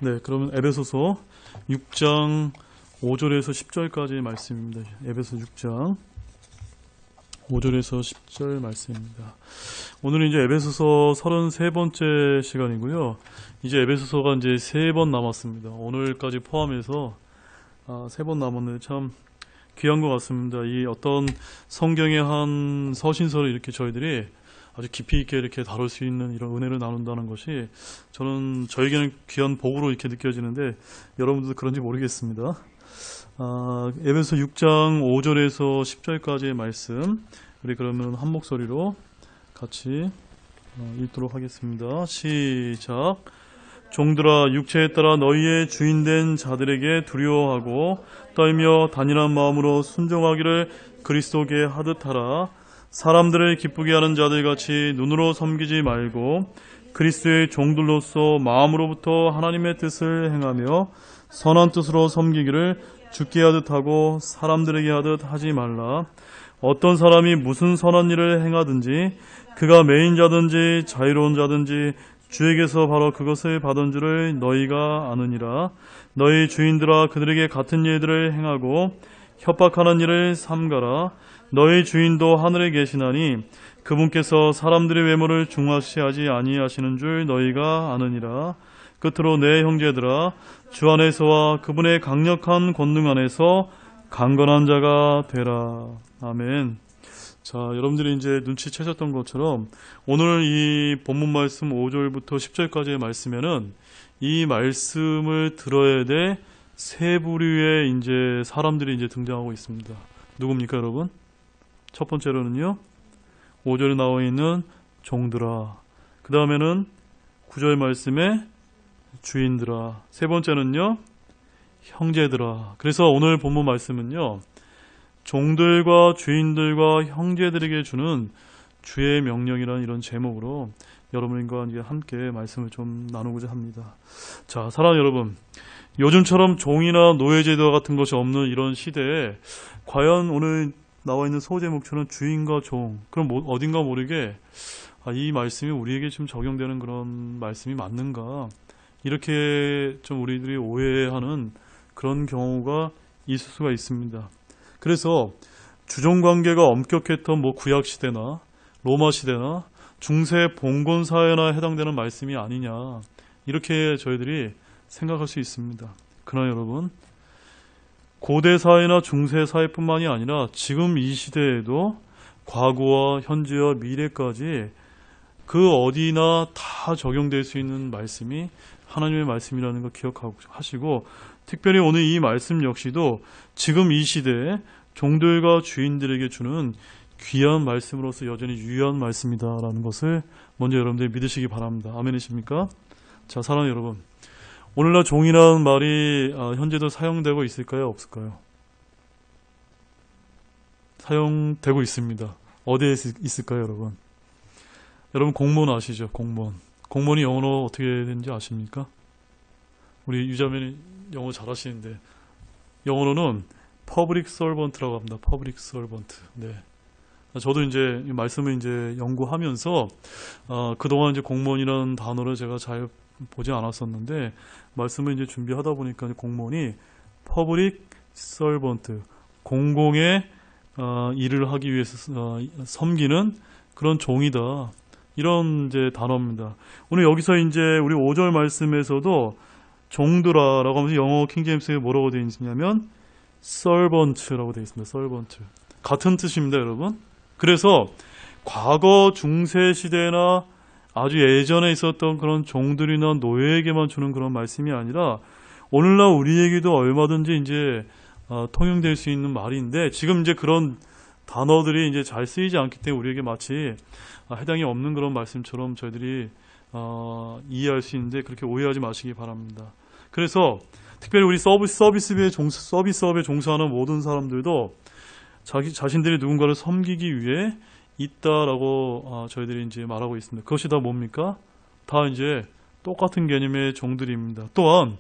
네, 그러면 에베소서 6장 5절에서 10절까지 말씀입니다. 에베소 6장 5절에서 10절 말씀입니다. 오늘은 이제 에베소서 33번째 시간이고요. 이제 에베소서가 이제 3번 남았습니다. 오늘까지 포함해서 3번 남았는데 참 귀한 것 같습니다. 이 어떤 성경의 한 서신서를 이렇게 저희들이 아주 깊이 있게 이렇게 다룰 수 있는 이런 은혜를 나눈다는 것이 저는 저에게는 귀한 복으로 이렇게 느껴지는데 여러분들도 그런지 모르겠습니다. 에베소 6장 5절에서 10절까지의 말씀 우리 그러면 한 목소리로 같이 읽도록 하겠습니다. 시작. 종들아 육체에 따라 너희의 주인된 자들에게 두려워하고 떨며 단일한 마음으로 순종하기를 그리스도께 하듯 하라. 사람들을 기쁘게 하는 자들같이 눈으로 섬기지 말고 그리스도의 종들로서 마음으로부터 하나님의 뜻을 행하며 선한 뜻으로 섬기기를 주께 하듯 하고 사람들에게 하듯 하지 말라. 어떤 사람이 무슨 선한 일을 행하든지 그가 매인자든지 자유로운 자든지 주에게서 바로 그것을 받은 줄을 너희가 아느니라. 너희 주인들아 그들에게 같은 일들을 행하고 협박하는 일을 삼가라. 너희 주인도 하늘에 계시나니 그분께서 사람들의 외모를 중화시하지 아니하시는 줄 너희가 아느니라. 끝으로 내 형제들아 주 안에서와 그분의 강력한 권능 안에서 강건한 자가 되라. 아멘. 자, 여러분들이 이제 눈치채셨던 것처럼 오늘 이 본문 말씀 5절부터 10절까지의 말씀에는 이 말씀을 들어야 될 세 부류의 이제 사람들이 이제 등장하고 있습니다. 누굽니까, 여러분? 첫 번째로는요, 5절에 나와 있는 종들아. 그 다음에는 9절 말씀에 주인들아. 세 번째는요, 형제들아. 그래서 오늘 본문 말씀은요, 종들과 주인들과 형제들에게 주는 주의 명령이라는 이런 제목으로 여러분과 함께 말씀을 좀 나누고자 합니다. 자, 사랑하는 여러분, 요즘처럼 종이나 노예제도 같은 것이 없는 이런 시대에 과연 오늘 나와 있는 소제목처럼 주인과 종, 그럼 어딘가 모르게 이 말씀이 우리에게 지금 적용되는 그런 말씀이 맞는가, 이렇게 좀 우리들이 오해하는 그런 경우가 있을 수가 있습니다. 그래서 주종관계가 엄격했던 구약시대나 로마시대나 중세 봉건사회나 해당되는 말씀이 아니냐, 이렇게 저희들이 생각할 수 있습니다. 그러나 여러분, 고대사회나 중세사회뿐만이 아니라 지금 이 시대에도 과거와 현재와 미래까지 그 어디나 다 적용될 수 있는 말씀이 하나님의 말씀이라는 거 기억하시고, 특별히 오늘 이 말씀 역시도 지금 이 시대에 종들과 주인들에게 주는 귀한 말씀으로서 여전히 유효한 말씀이다라는 것을 먼저 여러분들이 믿으시기 바랍니다. 아멘이십니까? 자, 사랑하는 여러분, 오늘날 종이라는 말이 현재도 사용되고 있을까요? 없을까요? 사용되고 있습니다. 어디에 있을까요, 여러분? 여러분 공무원 아시죠? 공무원이 영어로 어떻게 되는지 아십니까? 우리 유자매는 영어 잘하시는데 영어로는 public servant라고 합니다. public servant. 네. 저도 이제 이 말씀을 이제 연구하면서 그동안 이제 공무원이라는 단어를 제가 잘 보지 않았었는데 말씀을 이제 준비하다 보니까 공무원이 public servant, 공공의 일을 하기 위해서 섬기는 그런 종이다, 이런 이제 단어입니다. 오늘 여기서 이제 우리 5절 말씀에서도 종들아라고 하면서 영어 킹제임스에 뭐라고 되어 있냐면 servant라고 되어 있습니다. servant. 같은 뜻입니다, 여러분. 그래서 과거 중세 시대나 아주 예전에 있었던 그런 종들이나 노예에게만 주는 그런 말씀이 아니라 오늘날 우리에게도 얼마든지 이제 통용될 수 있는 말인데, 지금 이제 그런 단어들이 이제 잘 쓰이지 않기 때문에 우리에게 마치 해당이 없는 그런 말씀처럼 저희들이 이해할 수 있는데, 그렇게 오해하지 마시기 바랍니다. 그래서 특별히 우리 서비스업에 종사하는 모든 사람들도 자신들이 누군가를 섬기기 위해 있다라고 저희들이 이제 말하고 있습니다. 그것이 다 뭡니까? 다 이제 똑같은 개념의 종들입니다. 또한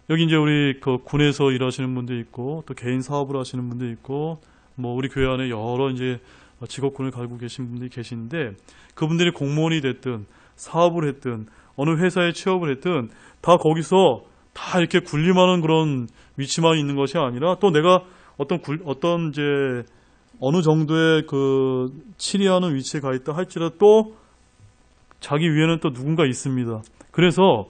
여기 이제 우리 그 군에서 일하시는 분도 있고, 또 개인 사업을 하시는 분도 있고, 우리 교회 안에 여러 이제 직업군을 가지고 계신 분들이 계시는데, 그분들이 공무원이 됐든 사업을 했든 어느 회사에 취업을 했든 다 거기서 다 이렇게 군림하는 그런 위치만 있는 것이 아니라 또 내가 어떤 이제 어느 정도의 그 치리하는 위치에 가 있다 할지라도 또 자기 위에는 또 누군가 있습니다. 그래서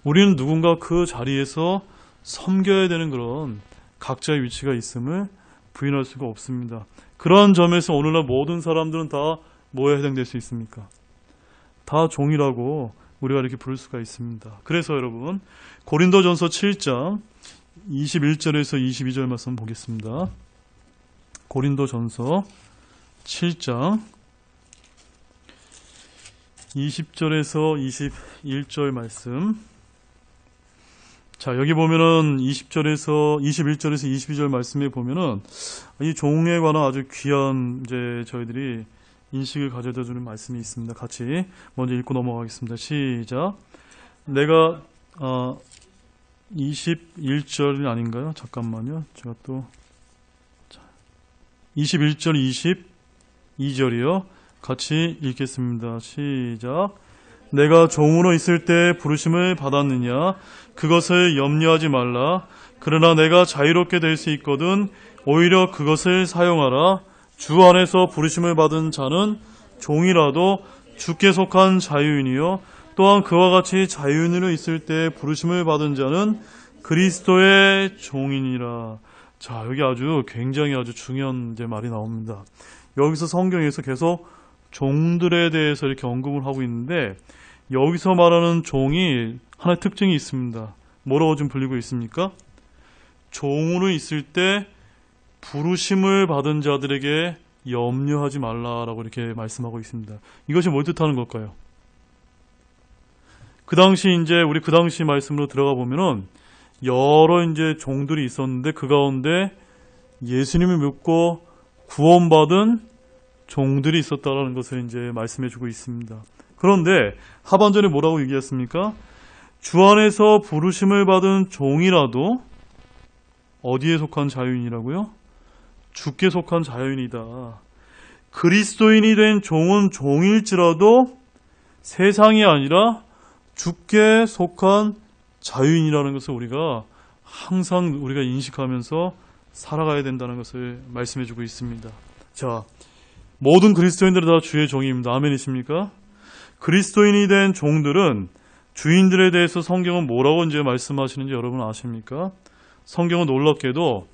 우리는 누군가 그 자리에서 섬겨야 되는 그런 각자의 위치가 있음을 부인할 수가 없습니다. 그러한 점에서 오늘날 모든 사람들은 다 뭐에 해당될 수 있습니까? 다 종이라고 우리가 이렇게 부를 수가 있습니다. 그래서 여러분 고린도전서 7장 21절에서 22절 말씀 보겠습니다. 고린도전서 7장 20절에서 21절 말씀. 자, 여기 보면은 21절에서 22절 말씀에 보면은 이 종에 관한 아주 귀한 이제 저희들이 인식을 가져다 주는 말씀이 있습니다. 같이 먼저 읽고 넘어가겠습니다. 시작. 내가 21절이 아닌가요? 잠깐만요. 제가 또 21절 22절이요. 같이 읽겠습니다. 시작. 내가 종으로 있을 때 부르심을 받았느냐? 그것을 염려하지 말라. 그러나 내가 자유롭게 될 수 있거든 오히려 그것을 사용하라. 주 안에서 부르심을 받은 자는 종이라도 주께 속한 자유인이요. 또한 그와 같이 자유인으로 있을 때 부르심을 받은 자는 그리스도의 종이니라. 자, 여기 굉장히 아주 중요한 이제 말이 나옵니다. 여기서 성경에서 계속 종들에 대해서 이렇게 언급을 하고 있는데 여기서 말하는 종이 하나의 특징이 있습니다. 뭐라고 좀 불리고 있습니까? 종으로 있을 때 부르심을 받은 자들에게 염려하지 말라라고 이렇게 말씀하고 있습니다. 이것이 뭘 뜻하는 걸까요? 그 당시 말씀으로 들어가 보면은 여러 이제 종들이 있었는데 그 가운데 예수님을 믿고 구원받은 종들이 있었다라는 것을 이제 말씀해 주고 있습니다. 그런데 하반절에 뭐라고 얘기했습니까? 주 안에서 부르심을 받은 종이라도 어디에 속한 자유인이라고요? 주께 속한 자유인이다. 그리스도인이 된 종은 종일지라도 세상이 아니라 주께 속한 자유인이라는 것을 우리가 항상 우리가 인식하면서 살아가야 된다는 것을 말씀해 주고 있습니다. 자, 모든 그리스도인들은 다 주의 종입니다. 아멘이십니까? 그리스도인이 된 종들은 주인들에 대해서 성경은 뭐라고 이제 말씀하시는지 여러분 아십니까? 성경은 놀랍게도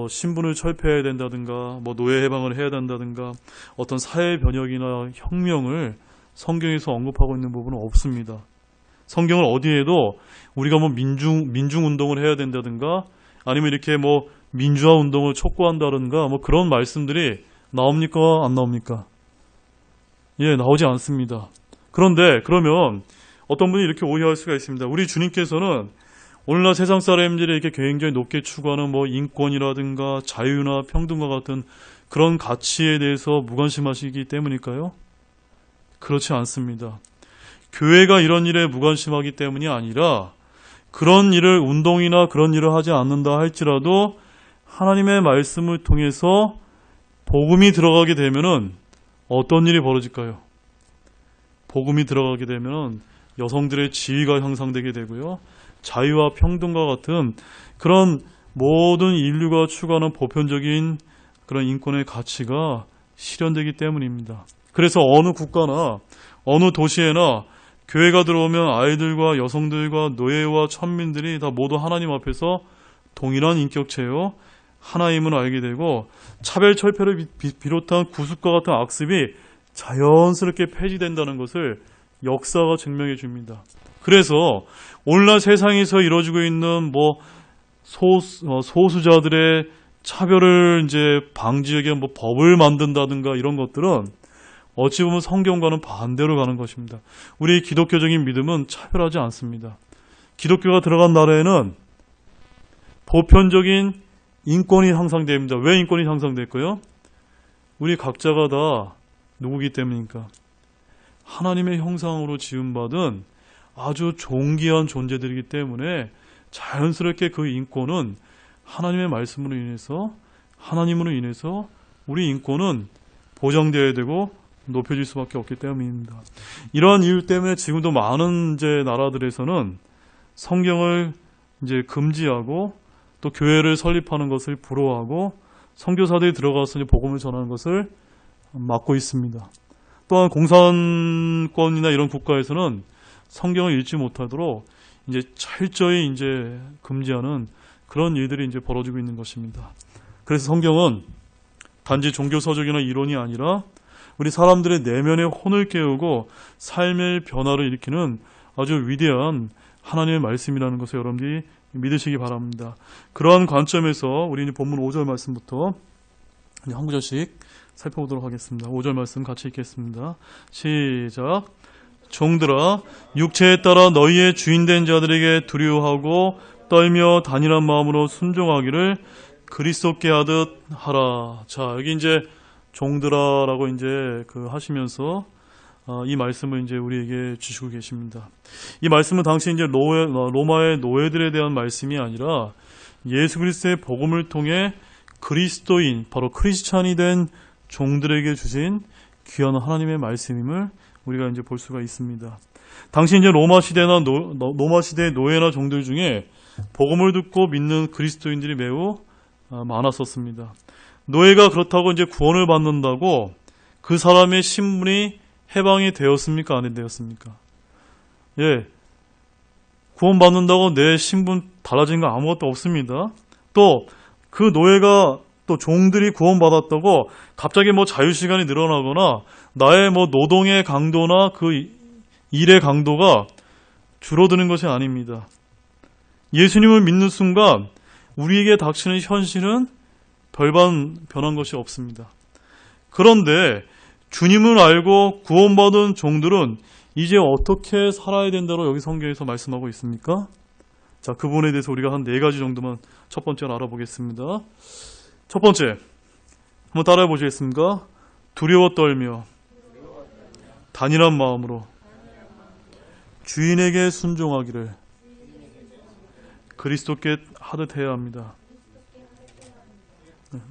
신분을 철폐해야 된다든가 노예 해방을 해야 된다든가 어떤 사회 변혁이나 혁명을 성경에서 언급하고 있는 부분은 없습니다. 성경은 어디에도 우리가 민중 운동을 해야 된다든가 아니면 이렇게 민주화 운동을 촉구한다든가 그런 말씀들이 나옵니까? 안 나옵니까? 예, 나오지 않습니다. 그런데 그러면 어떤 분이 이렇게 오해할 수가 있습니다. 우리 주님께서는 오늘날 세상 사람들이 이렇게 굉장히 높게 추구하는 인권이라든가 자유나 평등과 같은 그런 가치에 대해서 무관심하시기 때문일까요? 그렇지 않습니다. 교회가 이런 일에 무관심하기 때문이 아니라 그런 일을 운동이나 그런 일을 하지 않는다 할지라도 하나님의 말씀을 통해서 복음이 들어가게 되면은 어떤 일이 벌어질까요? 복음이 들어가게 되면은 여성들의 지위가 향상되게 되고요. 자유와 평등과 같은 그런 모든 인류가 추구하는 보편적인 그런 인권의 가치가 실현되기 때문입니다. 그래서 어느 국가나 어느 도시에나 교회가 들어오면 아이들과 여성들과 노예와 천민들이 다 모두 하나님 앞에서 동일한 인격체요 하나임을 알게 되고 차별 철폐를 비롯한 구습과 같은 악습이 자연스럽게 폐지된다는 것을 역사가 증명해 줍니다. 그래서 오늘날 세상에서 이루어지고 있는 소수자들의 차별을 이제 방지하기 위한 법을 만든다든가 이런 것들은 어찌 보면 성경과는 반대로 가는 것입니다. 우리 기독교적인 믿음은 차별하지 않습니다. 기독교가 들어간 나라에는 보편적인 인권이 향상됩니다. 왜 인권이 향상될까요? 우리 각자가 다 누구기 때문입니까? 하나님의 형상으로 지음받은 아주 존귀한 존재들이기 때문에 자연스럽게 그 인권은 하나님의 말씀으로 인해서 하나님으로 인해서 우리 인권은 보장되어야 되고 높여질 수밖에 없기 때문입니다. 이러한 이유 때문에 지금도 많은 이제 나라들에서는 성경을 이제 금지하고 또 교회를 설립하는 것을 부러워하고 선교사들이 들어가서 이제 복음을 전하는 것을 막고 있습니다. 또한 공산권이나 이런 국가에서는 성경을 읽지 못하도록 이제 철저히 이제 금지하는 그런 일들이 이제 벌어지고 있는 것입니다. 그래서 성경은 단지 종교서적이나 이론이 아니라 우리 사람들의 내면의 혼을 깨우고 삶의 변화를 일으키는 아주 위대한 하나님의 말씀이라는 것을 여러분들이 믿으시기 바랍니다. 그러한 관점에서 우리 이제 본문 5절 말씀부터 이제 한 구절씩 살펴보도록 하겠습니다. 5절 말씀 같이 읽겠습니다. 시작. 종들아, 육체에 따라 너희의 주인된 자들에게 두려워하고 떨며 단일한 마음으로 순종하기를 그리스도께 하듯 하라. 자, 여기 이제 종들아라고 이제 하시면서 이 말씀을 이제 우리에게 주시고 계십니다. 이 말씀은 당시 이제 로마의 노예들에 대한 말씀이 아니라 예수 그리스도의 복음을 통해 그리스도인, 바로 크리스찬이 된 종들에게 주신 귀한 하나님의 말씀임을 우리가 이제 볼 수가 있습니다. 당시 이제 로마 시대의 노예나 종들 중에 복음을 듣고 믿는 그리스도인들이 매우 많았었습니다. 노예가 그렇다고 이제 구원을 받는다고 그 사람의 신분이 해방이 되었습니까? 안 되었습니까? 예. 구원받는다고 내 신분 달라진 거 아무것도 없습니다. 또 그 노예가 또 종들이 구원받았다고 갑자기 뭐 자유시간이 늘어나거나 나의 뭐 노동의 강도나 그 일의 강도가 줄어드는 것이 아닙니다. 예수님을 믿는 순간 우리에게 닥치는 현실은 별반 변한 것이 없습니다. 그런데 주님을 알고 구원받은 종들은 이제 어떻게 살아야 된다고 여기 성경에서 말씀하고 있습니까? 자, 그 부분에 대해서 우리가 한 4가지 정도만 첫 번째로 알아보겠습니다. 첫 번째, 한번 따라해 보시겠습니까? 두려워 떨며 단일한 마음으로 주인에게 순종하기를 그리스도께 하듯 해야 합니다.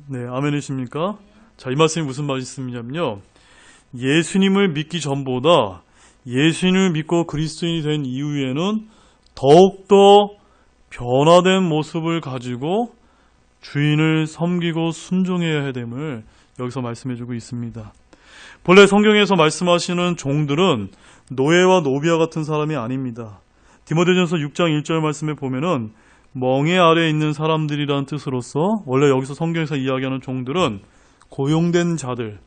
네, 아멘이십니까? 자, 이 말씀이 무슨 말씀이냐면요. 예수님을 믿기 전보다 예수님을 믿고 그리스도인이 된 이후에는 더욱더 변화된 모습을 가지고 주인을 섬기고 순종해야 됨을 여기서 말씀해주고 있습니다. 본래 성경에서 말씀하시는 종들은 노예와 노비와 같은 사람이 아닙니다. 디모데전서 6장 1절 말씀에 보면은 멍에 아래에 있는 사람들이라는 뜻으로서 원래 여기서 성경에서 이야기하는 종들은 고용된 자들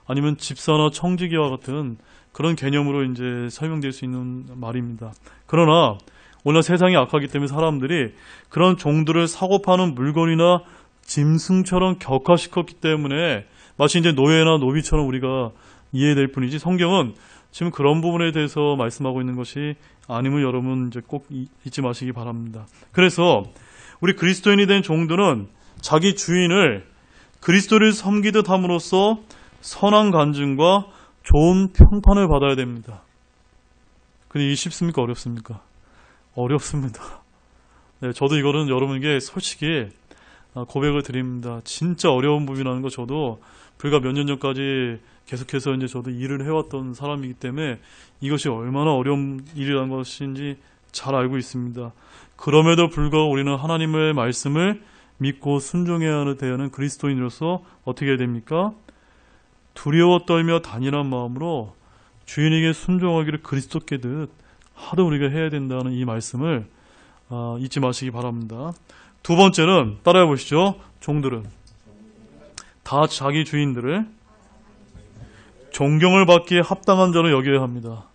아니면 집사나 청지기와 같은 그런 개념으로 이제 설명될 수 있는 말입니다. 그러나 오늘 세상이 악하기 때문에 사람들이 그런 종들을 사고 파는 물건이나 짐승처럼 격화시켰기 때문에 마치 이제 노예나 노비처럼 우리가 이해될 뿐이지 성경은 지금 그런 부분에 대해서 말씀하고 있는 것이 아님을 여러분 이제 꼭 잊지 마시기 바랍니다. 그래서 우리 그리스도인이 된 종들은 자기 주인을 그리스도를 섬기듯 함으로써 선한 간증과 좋은 평판을 받아야 됩니다. 근데 이게 쉽습니까? 어렵습니까? 어렵습니다. 네, 저도 이거는 여러분에게 솔직히 고백을 드립니다. 진짜 어려운 부분이라는 거 저도 불과 몇 년 전까지 계속해서 이제 저도 일을 해왔던 사람이기 때문에 이것이 얼마나 어려운 일이라는 것인지 잘 알고 있습니다. 그럼에도 불구하고 우리는 하나님의 말씀을 믿고 순종해야 하는 그리스도인으로서 어떻게 해야 됩니까? 두려워 떨며 단일한 마음으로 주인에게 순종하기를 그리스도께듯 하도 우리가 해야 된다는 이 말씀을 잊지 마시기 바랍니다. 두 번째는 따라해 보시죠. 종들은 다 자기 주인들을 존경을 받기에 합당한 자로 여겨야 합니다.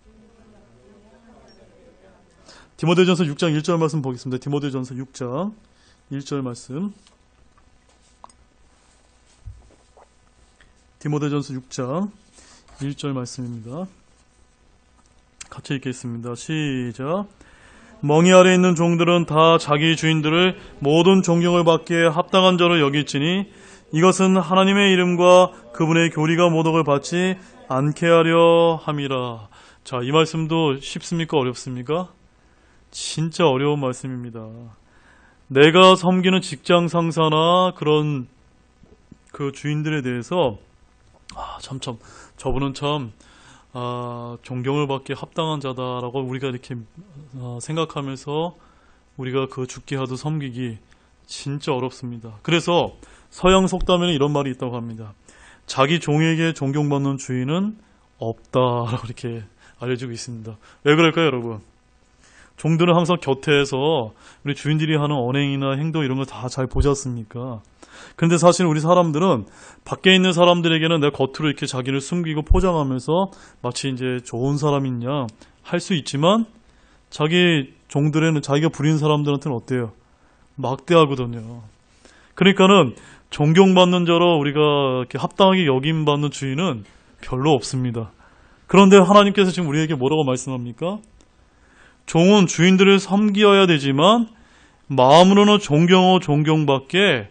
디모데전서 6장 1절 말씀 보겠습니다. 디모데전서 6장 1절 말씀. 디모데전서 6장 1절 말씀입니다. 같이 읽겠습니다. 시작. 멍이 아래 있는 종들은 다 자기 주인들을 모든 존경을 받기에 합당한 자로 여길지니 이것은 하나님의 이름과 그분의 교리가 모독을 받지 않게 하려 함이라. 자, 이 말씀도 쉽습니까? 어렵습니까? 진짜 어려운 말씀입니다. 내가 섬기는 직장 상사나 그런 그 주인들에 대해서 저분은 참 존경을 받기에 합당한 자다라고 우리가 이렇게 생각하면서 우리가 그 죽게 하도 섬기기 진짜 어렵습니다. 그래서 서양 속담에는 이런 말이 있다고 합니다. 자기 종에게 존경받는 주인은 없다라고 이렇게 알려지고 있습니다. 왜 그럴까요, 여러분? 종들은 항상 곁에서 우리 주인들이 하는 언행이나 행동 이런 거 다 잘 보지 않습니까? 근데 사실 우리 사람들은 밖에 있는 사람들에게는 내 겉으로 이렇게 자기를 숨기고 포장하면서 마치 이제 좋은 사람인 양 할 수 있지만 자기 종들에는 자기가 부린 사람들한테는 어때요? 막대하거든요. 그러니까는 존경받는 자로 우리가 이렇게 합당하게 여김받는 주인은 별로 없습니다. 그런데 하나님께서 지금 우리에게 뭐라고 말씀합니까? 종은 주인들을 섬기어야 되지만 마음으로는 존경하고 존경받게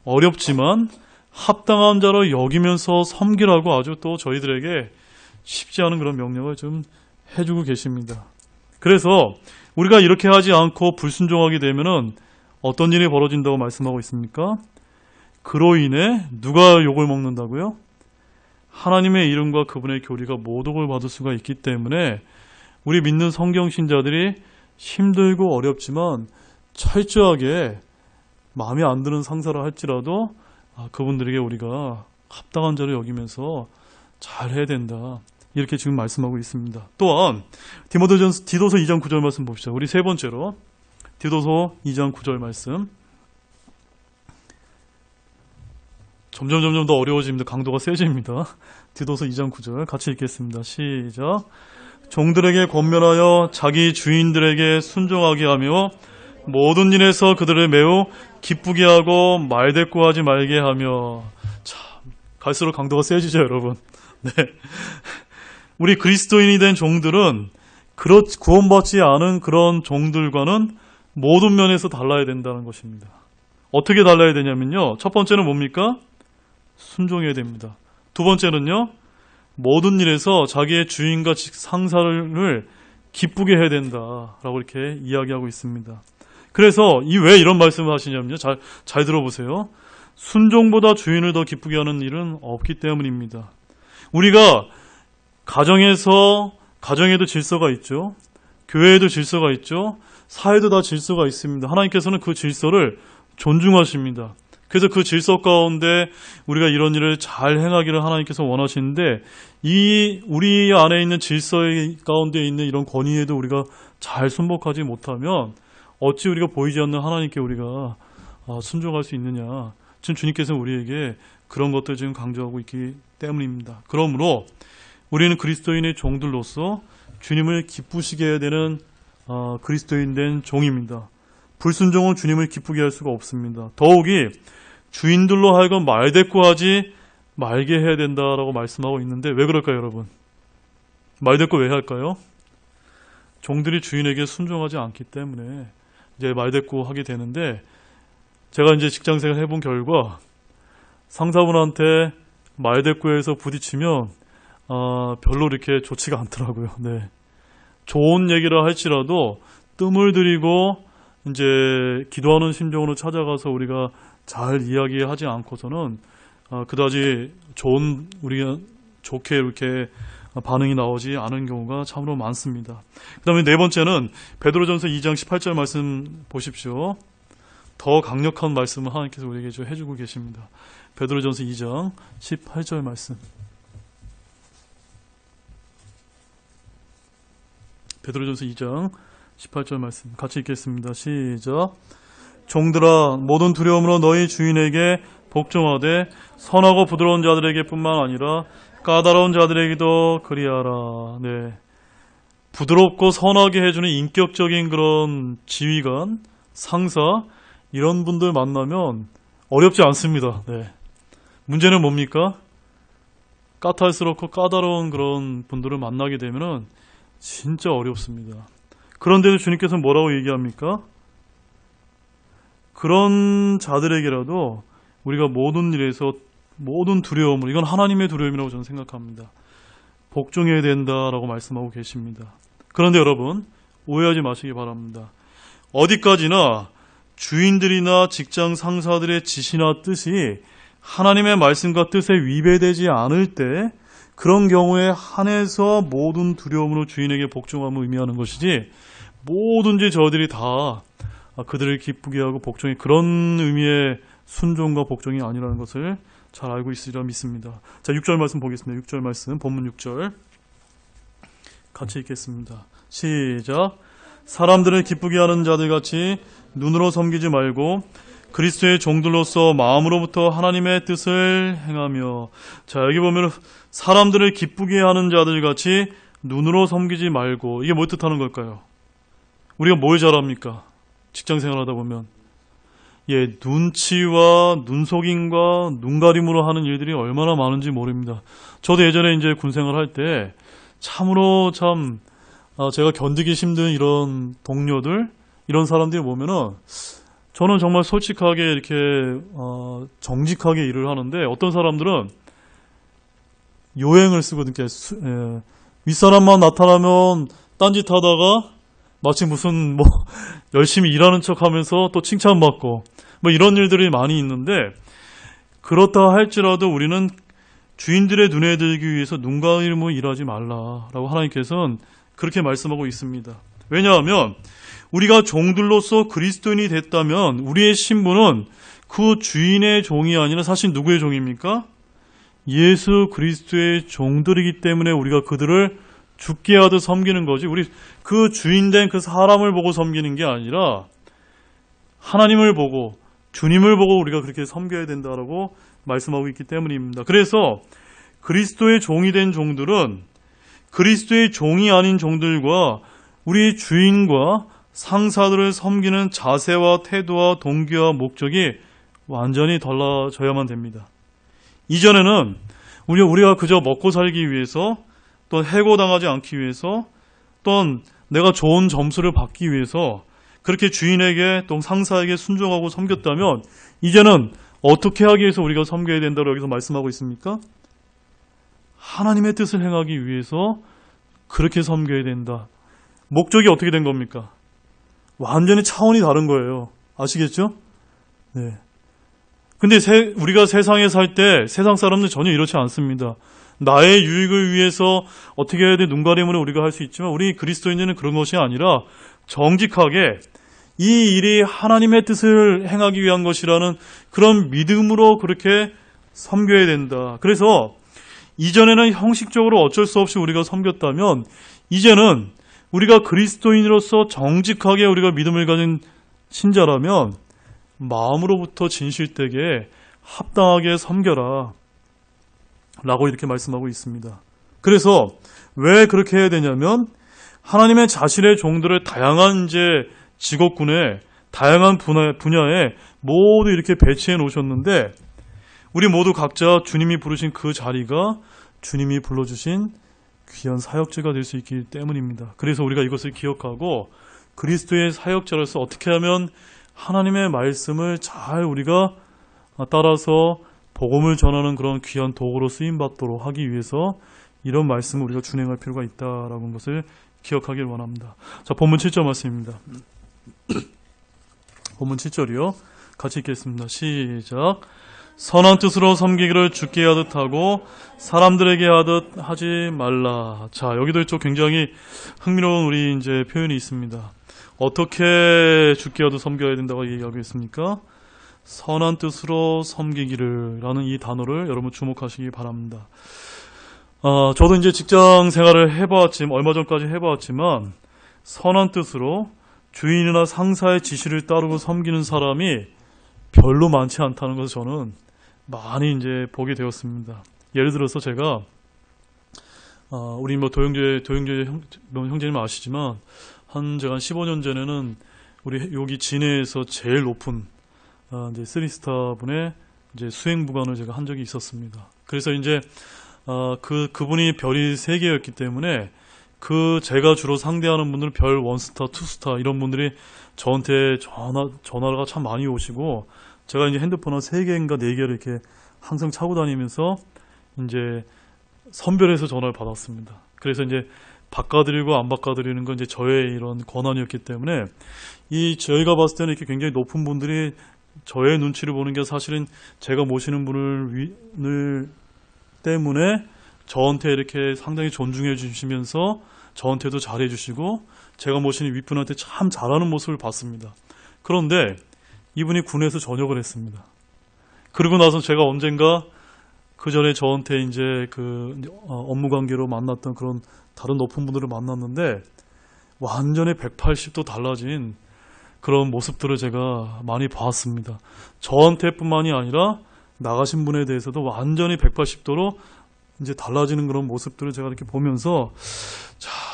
어렵지만 합당한 자로 여기면서 섬기라고 아주 또 저희들에게 쉽지 않은 그런 명령을 좀 해주고 계십니다. 그래서 우리가 이렇게 하지 않고 불순종하게 되면은 어떤 일이 벌어진다고 말씀하고 있습니까? 그로 인해 누가 욕을 먹는다고요? 하나님의 이름과 그분의 교리가 모독을 받을 수가 있기 때문에 우리 믿는 성경신자들이 힘들고 어렵지만 철저하게 마음에 안 드는 상사를 할지라도 그분들에게 우리가 합당한 자를 여기면서 잘 해야 된다. 이렇게 지금 말씀하고 있습니다. 또한 디도서 2장 9절 말씀 봅시다. 우리 세 번째로 디도서 2장 9절 말씀. 점점 더 어려워집니다. 강도가 세집니다. 디도서 2장 9절 같이 읽겠습니다. 시작. 종들에게 권면하여 자기 주인들에게 순종하게 하며 모든 일에서 그들을 매우 기쁘게 하고 말대꾸하지 말게 하며. 참 갈수록 강도가 세지죠, 여러분. 네. 우리 그리스도인이 된 종들은 구원받지 않은 그런 종들과는 모든 면에서 달라야 된다는 것입니다. 어떻게 달라야 되냐면요. 첫 번째는 뭡니까? 순종해야 됩니다. 두 번째는요. 모든 일에서 자기의 주인과 상사를 기쁘게 해야 된다라고 이렇게 이야기하고 있습니다. 그래서 왜 이런 말씀을 하시냐면요. 잘 들어보세요. 순종보다 주인을 더 기쁘게 하는 일은 없기 때문입니다. 우리가 가정에도 질서가 있죠. 교회에도 질서가 있죠. 사회도 다 질서가 있습니다. 하나님께서는 그 질서를 존중하십니다. 그래서 그 질서 가운데 우리가 이런 일을 잘 행하기를 하나님께서 원하시는데 우리 안에 있는 질서 가운데 있는 이런 권위에도 우리가 잘 순복하지 못하면 어찌 우리가 보이지 않는 하나님께 우리가 순종할 수 있느냐. 지금 주님께서는 우리에게 그런 것들을 지금 강조하고 있기 때문입니다. 그러므로 우리는 그리스도인의 종들로서 주님을 기쁘시게 해야 되는 그리스도인 된 종입니다. 불순종은 주님을 기쁘게 할 수가 없습니다. 더욱이 주인들로 하여금 말대꾸하지 말게 해야 된다라고 말씀하고 있는데 왜 그럴까요, 여러분? 말대꾸 왜 할까요? 종들이 주인에게 순종하지 않기 때문에 이제 말대꾸하게 되는데 제가 이제 직장생활 해본 결과 상사분한테 말대꾸해서 부딪히면 별로 이렇게 좋지가 않더라고요. 네. 좋은 얘기를 할지라도 뜸을 들이고 이제 기도하는 심정으로 찾아가서 우리가 잘 이야기하지 않고서는 그다지 우리가 좋게 이렇게 반응이 나오지 않은 경우가 참으로 많습니다. 그 다음에 네 번째는 베드로전서 2장 18절 말씀 보십시오. 더 강력한 말씀을 하나님께서 우리에게 해주고 계십니다. 베드로전서 2장 18절 말씀. 베드로전서 2장 18절 말씀 같이 읽겠습니다. 시작. 종들아 모든 두려움으로 너희 주인에게 복종하되 선하고 부드러운 자들에게 뿐만 아니라 까다로운 자들에게도 그리하라. 네. 부드럽고 선하게 해주는 인격적인 그런 지휘관, 상사 이런 분들 만나면 어렵지 않습니다. 네. 문제는 뭡니까? 까탈스럽고 까다로운 그런 분들을 만나게 되면은 진짜 어렵습니다. 그런데도 주님께서는 뭐라고 얘기합니까? 그런 자들에게라도 우리가 모든 일에서 모든 두려움을, 이건 하나님의 두려움이라고 저는 생각합니다. 복종해야 된다라고 말씀하고 계십니다. 그런데 여러분 오해하지 마시기 바랍니다. 어디까지나 주인들이나 직장 상사들의 지시나 뜻이 하나님의 말씀과 뜻에 위배되지 않을 때 그런 경우에 한해서 모든 두려움으로 주인에게 복종함을 의미하는 것이지 뭐든지 저희들이 다 그들을 기쁘게 하고 복종이 그런 의미의 순종과 복종이 아니라는 것을 잘 알고 있으리라 믿습니다. 자, 6절 말씀 보겠습니다. 6절 말씀, 본문 6절 같이 읽겠습니다. 시작. 사람들을 기쁘게 하는 자들같이 눈으로 섬기지 말고 그리스도의 종들로서 마음으로부터 하나님의 뜻을 행하며. 자, 여기 보면 사람들을 기쁘게 하는 자들같이 눈으로 섬기지 말고, 이게 뭘 뜻하는 걸까요? 우리가 뭘 잘합니까? 직장 생활하다 보면 눈치와 눈속임과 눈가림으로 하는 일들이 얼마나 많은지 모릅니다. 저도 예전에 이제 군 생활할 때 참으로 제가 견디기 힘든 이런 동료들, 이런 사람들이 보면은 저는 정말 솔직하게 이렇게 정직하게 일을 하는데 어떤 사람들은 요행을 쓰거든요. 윗사람만 나타나면 딴짓하다가 마치 무슨 열심히 일하는 척하면서 또 칭찬받고 이런 일들이 많이 있는데, 그렇다 할지라도 우리는 주인들의 눈에 들기 위해서 눈 가리고 일하지 말라라고 하나님께서는 그렇게 말씀하고 있습니다. 왜냐하면 우리가 종들로서 그리스도인이 됐다면 우리의 신분은 그 주인의 종이 아니라 사실 누구의 종입니까? 예수 그리스도의 종들이기 때문에 우리가 그들을 죽게 하듯 섬기는 거지, 우리 그 주인된 그 사람을 보고 섬기는 게 아니라 하나님을 보고 주님을 보고 우리가 그렇게 섬겨야 된다라고 말씀하고 있기 때문입니다. 그래서 그리스도의 종이 된 종들은 그리스도의 종이 아닌 종들과 우리 주인과 상사들을 섬기는 자세와 태도와 동기와 목적이 완전히 달라져야만 됩니다. 이전에는 우리가 그저 먹고 살기 위해서, 또 해고당하지 않기 위해서, 또 내가 좋은 점수를 받기 위해서 그렇게 주인에게 또 상사에게 순종하고 섬겼다면, 이제는 어떻게 하기 위해서 우리가 섬겨야 된다고 여기서 말씀하고 있습니까? 하나님의 뜻을 행하기 위해서 그렇게 섬겨야 된다. 목적이 어떻게 된 겁니까? 완전히 차원이 다른 거예요. 아시겠죠? 네. 근데 우리가 세상에 살 때 세상 사람들은 전혀 이렇지 않습니다. 나의 유익을 위해서 어떻게 해야 돼 눈가림으로 우리가 할 수 있지만, 우리 그리스도인들은 그런 것이 아니라 정직하게 이 일이 하나님의 뜻을 행하기 위한 것이라는 그런 믿음으로 그렇게 섬겨야 된다. 그래서 이전에는 형식적으로 어쩔 수 없이 우리가 섬겼다면, 이제는 우리가 그리스도인으로서 정직하게 우리가 믿음을 가진 신자라면 마음으로부터 진실되게 합당하게 섬겨라 라고 이렇게 말씀하고 있습니다. 그래서 왜 그렇게 해야 되냐면, 하나님의 자신의 종들을 다양한 직업군에 다양한 분야에 모두 이렇게 배치해 놓으셨는데, 우리 모두 각자 주님이 부르신 그 자리가 주님이 불러주신 귀한 사역자가 될 수 있기 때문입니다. 그래서 우리가 이것을 기억하고 그리스도의 사역자로서 어떻게 하면 하나님의 말씀을 잘 우리가 따라서 복음을 전하는 그런 귀한 도구로 쓰임받도록 하기 위해서 이런 말씀을 우리가 준행할 필요가 있다라는 것을 기억하길 원합니다. 자, 본문 7절 말씀입니다. 본문 7절이요. 같이 읽겠습니다. 시작. 선한 뜻으로 섬기기를 주께 하듯 하고 사람들에게 하듯 하지 말라. 자, 여기도 좀 굉장히 흥미로운 우리 표현이 있습니다. 어떻게 주께 하듯 섬겨야 된다고 얘기하고 있습니까? 선한 뜻으로 섬기기를 라는 이 단어를 여러분 주목하시기 바랍니다. 저도 직장 생활을 얼마 전까지 해봤지만, 선한 뜻으로 주인이나 상사의 지시를 따르고 섬기는 사람이 별로 많지 않다는 것을 저는 많이 보게 되었습니다. 예를 들어서 제가, 우리 도영재 형제님 아시지만, 제가 한 15년 전에는 우리 여기 진해에서 제일 높은 3스타 분의 수행부관을 제가 한 적이 있었습니다. 그래서 그분이 별이 3개였기 때문에 제가 주로 상대하는 분들은 별 1스타, 2스타 이런 분들이 저한테 전화가 참 많이 오시고, 제가 핸드폰 한 3개인가 4개를 이렇게 항상 차고 다니면서 선별해서 전화를 받았습니다. 그래서 바꿔드리고 안 바꿔드리는 건 저의 이런 권한이었기 때문에, 저희가 봤을 때는 이렇게 굉장히 높은 분들이 저의 눈치를 보는 게 사실은 제가 모시는 분을 때문에 저한테 이렇게 상당히 존중해 주시면서 저한테도 잘해 주시고 제가 모시는 윗분한테 참 잘하는 모습을 봤습니다. 그런데 이분이 군에서 전역을 했습니다. 그리고 나서 제가 언젠가 그 전에 저한테 이제 업무 관계로 만났던 그런 다른 높은 분들을 만났는데 완전히 180도 달라진 그런 모습들을 제가 많이 봤습니다. 저한테뿐만이 아니라 나가신 분에 대해서도 완전히 180도로 이제 달라지는 그런 모습들을 제가 이렇게 보면서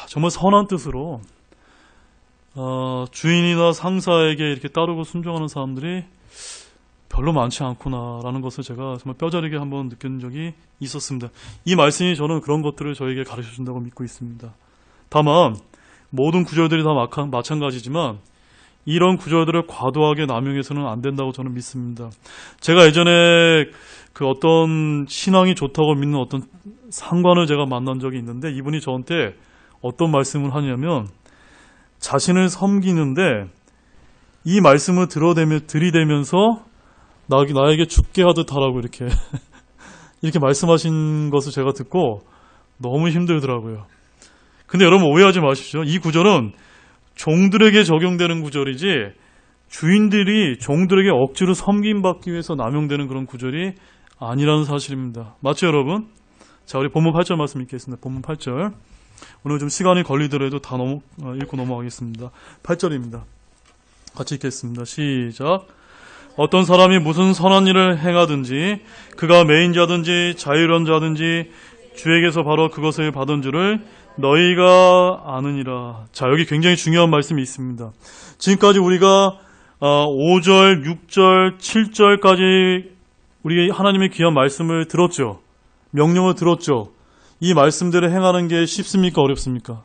정말 선한 뜻으로 주인이나 상사에게 이렇게 따르고 순종하는 사람들이 별로 많지 않구나라는 것을 제가 정말 뼈저리게 한번 느낀 적이 있었습니다. 이 말씀이 저는 그런 것들을 저에게 가르쳐 준다고 믿고 있습니다. 다만 모든 구절들이 다 마찬가지지만 이런 구절들을 과도하게 남용해서는 안 된다고 저는 믿습니다. 제가 예전에 어떤 신앙이 좋다고 믿는 어떤 상관을 제가 만난 적이 있는데 이분이 저한테 어떤 말씀을 하냐면 자신을 섬기는데 이 말씀을 들이대면서 나에게 죽게 하듯 하라고 이렇게 말씀하신 것을 제가 듣고 너무 힘들더라고요. 근데 여러분 오해하지 마십시오. 이 구절은 종들에게 적용되는 구절이지 주인들이 종들에게 억지로 섬김받기 위해서 남용되는 그런 구절이 아니라는 사실입니다. 맞죠 여러분? 자, 우리 본문 8절 말씀 읽겠습니다. 본문 8절. 오늘 좀 시간이 걸리더라도 다 읽고 넘어가겠습니다. 8절입니다. 같이 읽겠습니다. 시작. 어떤 사람이 무슨 선한 일을 행하든지 그가 매인자든지 자유론자든지 주에게서 바로 그것을 받은 줄을 너희가 아느니라. 자, 여기 굉장히 중요한 말씀이 있습니다. 지금까지 우리가 5절, 6절, 7절까지 우리 하나님의 귀한 말씀을 들었죠. 명령을 들었죠. 이 말씀대로 행하는 게 쉽습니까? 어렵습니까?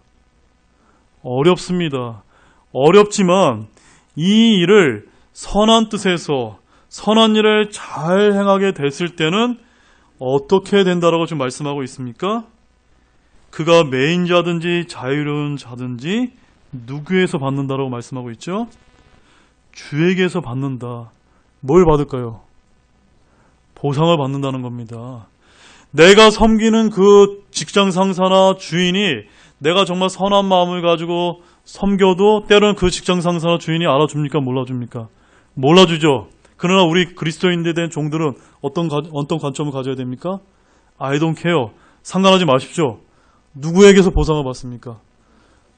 어렵습니다. 어렵지만 이 일을 선한 뜻에서 선한 일을 잘 행하게 됐을 때는 어떻게 된다라고 지금 말씀하고 있습니까? 그가 매인자든지 자유로운 자든지 누구에서 받는다라고 말씀하고 있죠? 주에게서 받는다. 뭘 받을까요? 보상을 받는다는 겁니다. 내가 섬기는 그 직장 상사나 주인이 내가 정말 선한 마음을 가지고 섬겨도 때로는 그 직장 상사나 주인이 알아줍니까? 몰라줍니까? 몰라주죠. 그러나 우리 그리스도인들에 대한 종들은 어떤 관점을 가져야 됩니까? I don't care. 상관하지 마십시오. 누구에게서 보상을 받습니까?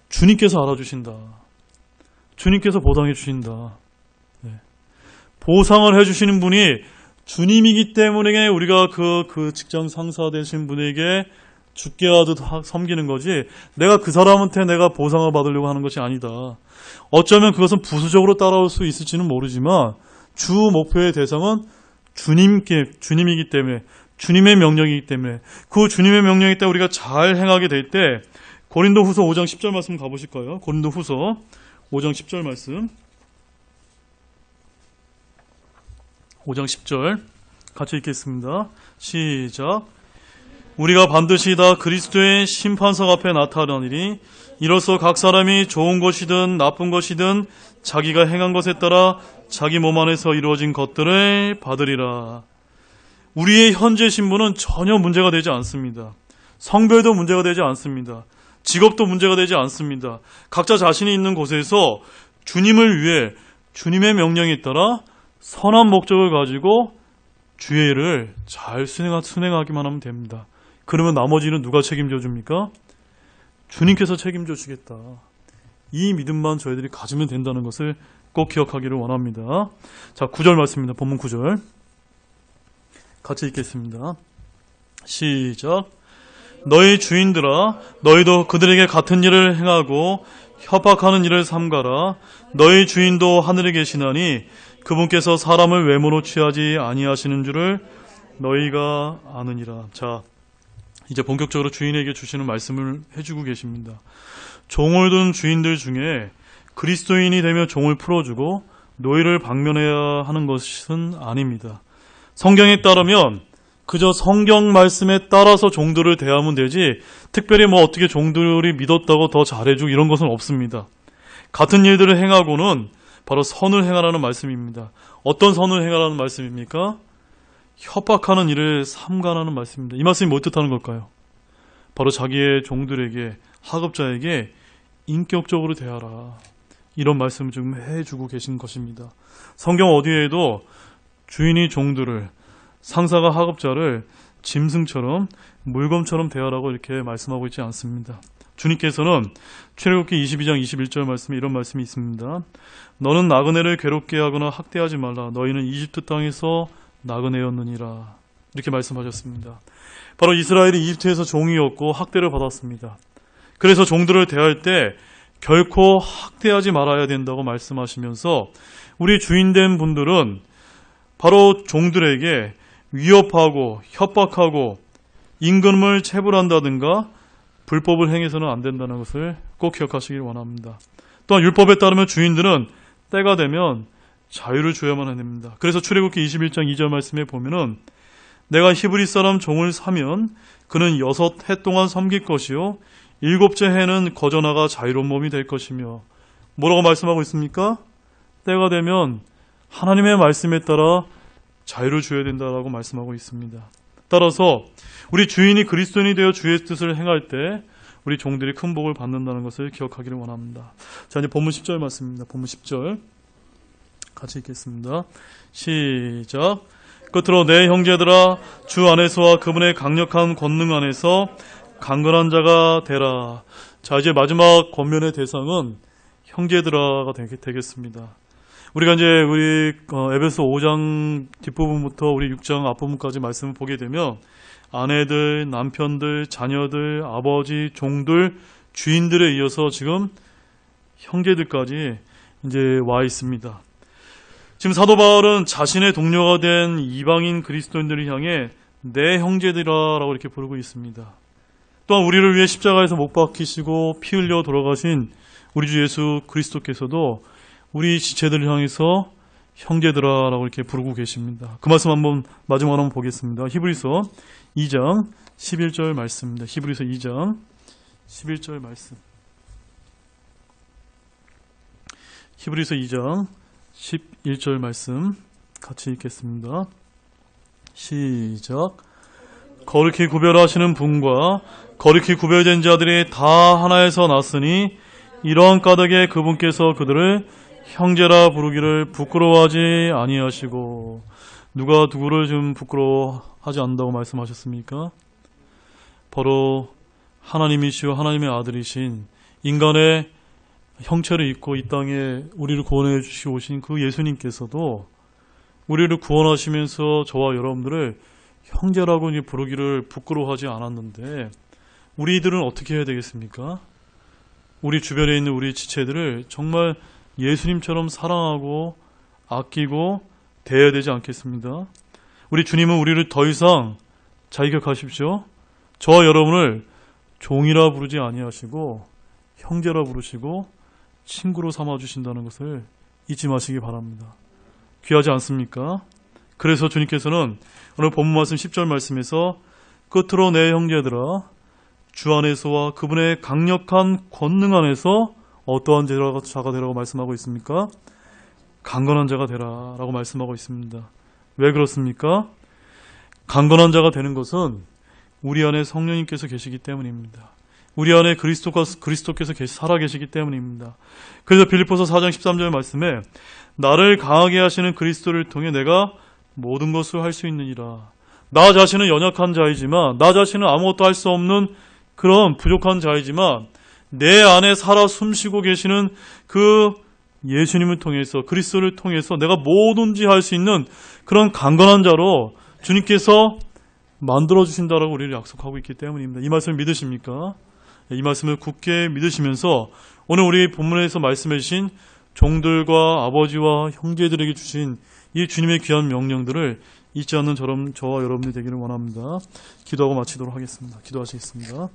주님께서 알아주신다. 주님께서 보상해 주신다. 네. 보상을 해주시는 분이 주님이기 때문에 우리가 그 직장 상사 되신 분에게 죽게 하듯 섬기는 거지 내가 그 사람한테 내가 보상을 받으려고 하는 것이 아니다. 어쩌면 그것은 부수적으로 따라올 수 있을지는 모르지만 주 목표의 대상은 주님이기 때문에 주님의 명령이기 때문에 그 주님의 명령에 따라 우리가 잘 행하게 될 때 고린도후서 5장 10절 말씀 가보실까요? 고린도후서 5장 10절 말씀 5장 10절 같이 읽겠습니다. 시작. 우리가 반드시 다 그리스도의 심판석 앞에 나타나리니 이로써 각 사람이 좋은 것이든 나쁜 것이든 자기가 행한 것에 따라 자기 몸 안에서 이루어진 것들을 받으리라. 우리의 현재 신분은 전혀 문제가 되지 않습니다. 성별도 문제가 되지 않습니다. 직업도 문제가 되지 않습니다. 각자 자신이 있는 곳에서 주님을 위해 주님의 명령에 따라 선한 목적을 가지고 주의 일을 잘 순행하기만 하면 됩니다. 그러면 나머지는 누가 책임져 줍니까? 주님께서 책임져 주겠다. 이 믿음만 저희들이 가지면 된다는 것을 꼭 기억하기를 원합니다. 자, 9절 말씀입니다. 본문 9절 같이 읽겠습니다. 시작. 너희 주인들아 너희도 그들에게 같은 일을 행하고 협박하는 일을 삼가라. 너희 주인도 하늘에 계시나니 그분께서 사람을 외모로 취하지 아니하시는 줄을 너희가 아느니라. 자, 이제 본격적으로 주인에게 주시는 말씀을 해주고 계십니다. 종을 둔 주인들 중에 그리스도인이 되며 종을 풀어주고 노예를 방면해야 하는 것은 아닙니다. 성경에 따르면 그저 성경 말씀에 따라서 종들을 대하면 되지 특별히 어떻게 종들이 믿었다고 더 잘해주고 이런 것은 없습니다. 같은 일들을 행하고는 바로 선을 행하라는 말씀입니다. 어떤 선을 행하라는 말씀입니까? 협박하는 일을 삼가라는 말씀입니다. 이 말씀이 뭐 뜻하는 걸까요? 바로 자기의 종들에게, 하급자에게 인격적으로 대하라. 이런 말씀을 지금 해주고 계신 것입니다. 성경 어디에도 주인이 종들을, 상사가 하급자를 짐승처럼, 물건처럼 대하라고 이렇게 말씀하고 있지 않습니다. 주님께서는 출애굽기 22장 21절 말씀에 이런 말씀이 있습니다. 너는 나그네를 괴롭게 하거나 학대하지 말라. 너희는 이집트 땅에서 나그네였느니라. 이렇게 말씀하셨습니다. 바로 이스라엘이 이집트에서 종이었고 학대를 받았습니다. 그래서 종들을 대할 때 결코 학대하지 말아야 된다고 말씀하시면서 우리 주인된 분들은 바로 종들에게 위협하고 협박하고 임금을 체불한다든가 불법을 행해서는 안 된다는 것을 꼭 기억하시길 원합니다. 또한 율법에 따르면 주인들은 때가 되면 자유를 주어야만 됩니다. 그래서 출애굽기 21장 2절 말씀에 보면은 내가 히브리 사람 종을 사면 그는 6해 동안 섬길 것이요 7째 해는 거저나가 자유로운 몸이 될 것이며 뭐라고 말씀하고 있습니까? 때가 되면 하나님의 말씀에 따라 자유를 주어야 된다라고 말씀하고 있습니다. 따라서 우리 주인이 그리스도인이 되어 주의 뜻을 행할 때 우리 종들이 큰 복을 받는다는 것을 기억하기를 원합니다. 자, 이제 본문 10절 말씀입니다. 본문 10절 같이 읽겠습니다. 시작. 끝으로 내 형제들아 주 안에서와 그분의 강력한 권능 안에서 강건한 자가 되라. 자, 이제 마지막 권면의 대상은 형제들아가 되겠습니다. 우리가 이제 우리 에베소 5장 뒷부분부터 우리 6장 앞부분까지 말씀을 보게 되면 아내들, 남편들, 자녀들, 아버지, 종들, 주인들에 이어서 지금 형제들까지 이제 와 있습니다. 지금 사도 바울은 자신의 동료가 된 이방인 그리스도인들을 향해 내 형제들이라고 이렇게 부르고 있습니다. 또한 우리를 위해 십자가에서 못 박히시고 피 흘려 돌아가신 우리 주 예수 그리스도께서도 우리 지체들을 향해서 형제들아라고 이렇게 부르고 계십니다. 그 말씀 한번 마지막으로 한번 보겠습니다. 히브리서 2장 11절 말씀입니다. 히브리서 2장 11절 말씀. 히브리서 2장 11절 말씀 같이 읽겠습니다. 시작. 거룩히 구별하시는 분과 거룩히 구별된 자들이 다 하나에서 났으니 이러한 까닭에 그분께서 그들을 형제라 부르기를 부끄러워하지 아니하시고. 누가 누구를 좀 부끄러워하지 않는다고 말씀하셨습니까? 바로 하나님이시오 하나님의 아들이신 인간의 형체를 입고 이 땅에 우리를 구원해 주시고 오신 그 예수님께서도 우리를 구원하시면서 저와 여러분들을 형제라고 부르기를 부끄러워하지 않았는데 우리들은 어떻게 해야 되겠습니까? 우리 주변에 있는 우리 지체들을 정말 예수님처럼 사랑하고 아끼고 대해야 되지 않겠습니다? 우리 주님은 우리를 더 이상 잘 기억하십시오. 저와 여러분을 종이라 부르지 아니하시고 형제라 부르시고 친구로 삼아주신다는 것을 잊지 마시기 바랍니다. 귀하지 않습니까? 그래서 주님께서는 오늘 본문 말씀 10절 말씀에서 끝으로 내 형제들아 주 안에서와 그분의 강력한 권능 안에서 어떠한 자가 되라고 말씀하고 있습니까? 강건한 자가 되라라고 말씀하고 있습니다. 왜 그렇습니까? 강건한 자가 되는 것은 우리 안에 성령님께서 계시기 때문입니다. 우리 안에 그리스도께서 살아계시기 때문입니다. 그래서 빌립보서 4장 13절 말씀에 나를 강하게 하시는 그리스도를 통해 내가 모든 것을 할 수 있느니라. 나 자신은 연약한 자이지만 나 자신은 아무것도 할 수 없는 그런 부족한 자이지만 내 안에 살아 숨쉬고 계시는 그 예수님을 통해서 그리스도를 통해서 내가 뭐든지 할 수 있는 그런 강건한 자로 주님께서 만들어주신다라고 우리를 약속하고 있기 때문입니다. 이 말씀을 믿으십니까? 이 말씀을 굳게 믿으시면서 오늘 우리 본문에서 말씀해 주신 종들과 아버지와 형제들에게 주신 이 주님의 귀한 명령들을 잊지 않는 저와 여러분이 되기를 원합니다. 기도하고 마치도록 하겠습니다. 기도하시겠습니다.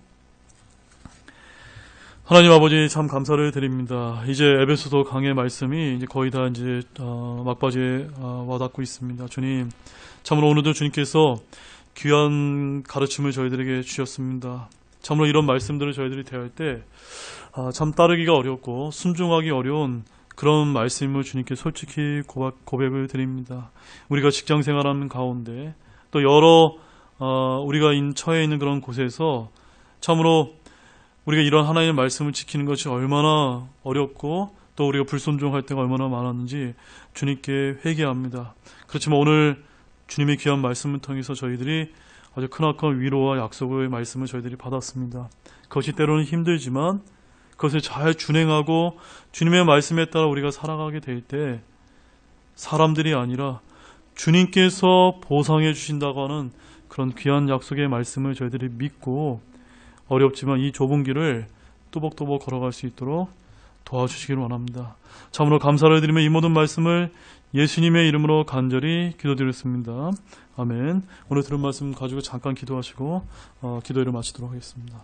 하나님 아버지 참 감사를 드립니다. 이제 에베소서 강의 말씀이 이제 거의 다 이제 막바지에 와닿고 있습니다. 주님, 참으로 오늘도 주님께서 귀한 가르침을 저희들에게 주셨습니다. 참으로 이런 말씀들을 저희들이 대할 때 참 따르기가 어렵고 순종하기 어려운 그런 말씀을 주님께 솔직히 고백을 드립니다. 우리가 직장 생활하는 가운데 또 여러 우리가 처해 있는 그런 곳에서 참으로 우리가 이런 하나님의 말씀을 지키는 것이 얼마나 어렵고 또 우리가 불순종할 때가 얼마나 많았는지 주님께 회개합니다. 그렇지만 오늘 주님의 귀한 말씀을 통해서 저희들이 아주 크나큰 위로와 약속의 말씀을 저희들이 받았습니다. 그것이 때로는 힘들지만 그것을 잘 준행하고 주님의 말씀에 따라 우리가 살아가게 될 때 사람들이 아니라 주님께서 보상해 주신다고 하는 그런 귀한 약속의 말씀을 저희들이 믿고 어렵지만 이 좁은 길을 또박또박 걸어갈 수 있도록 도와주시기를 원합니다. 참으로 감사를 드리며 이 모든 말씀을 예수님의 이름으로 간절히 기도드렸습니다. 아멘. 오늘 들은 말씀 가지고 잠깐 기도하시고 기도를 마치도록 하겠습니다.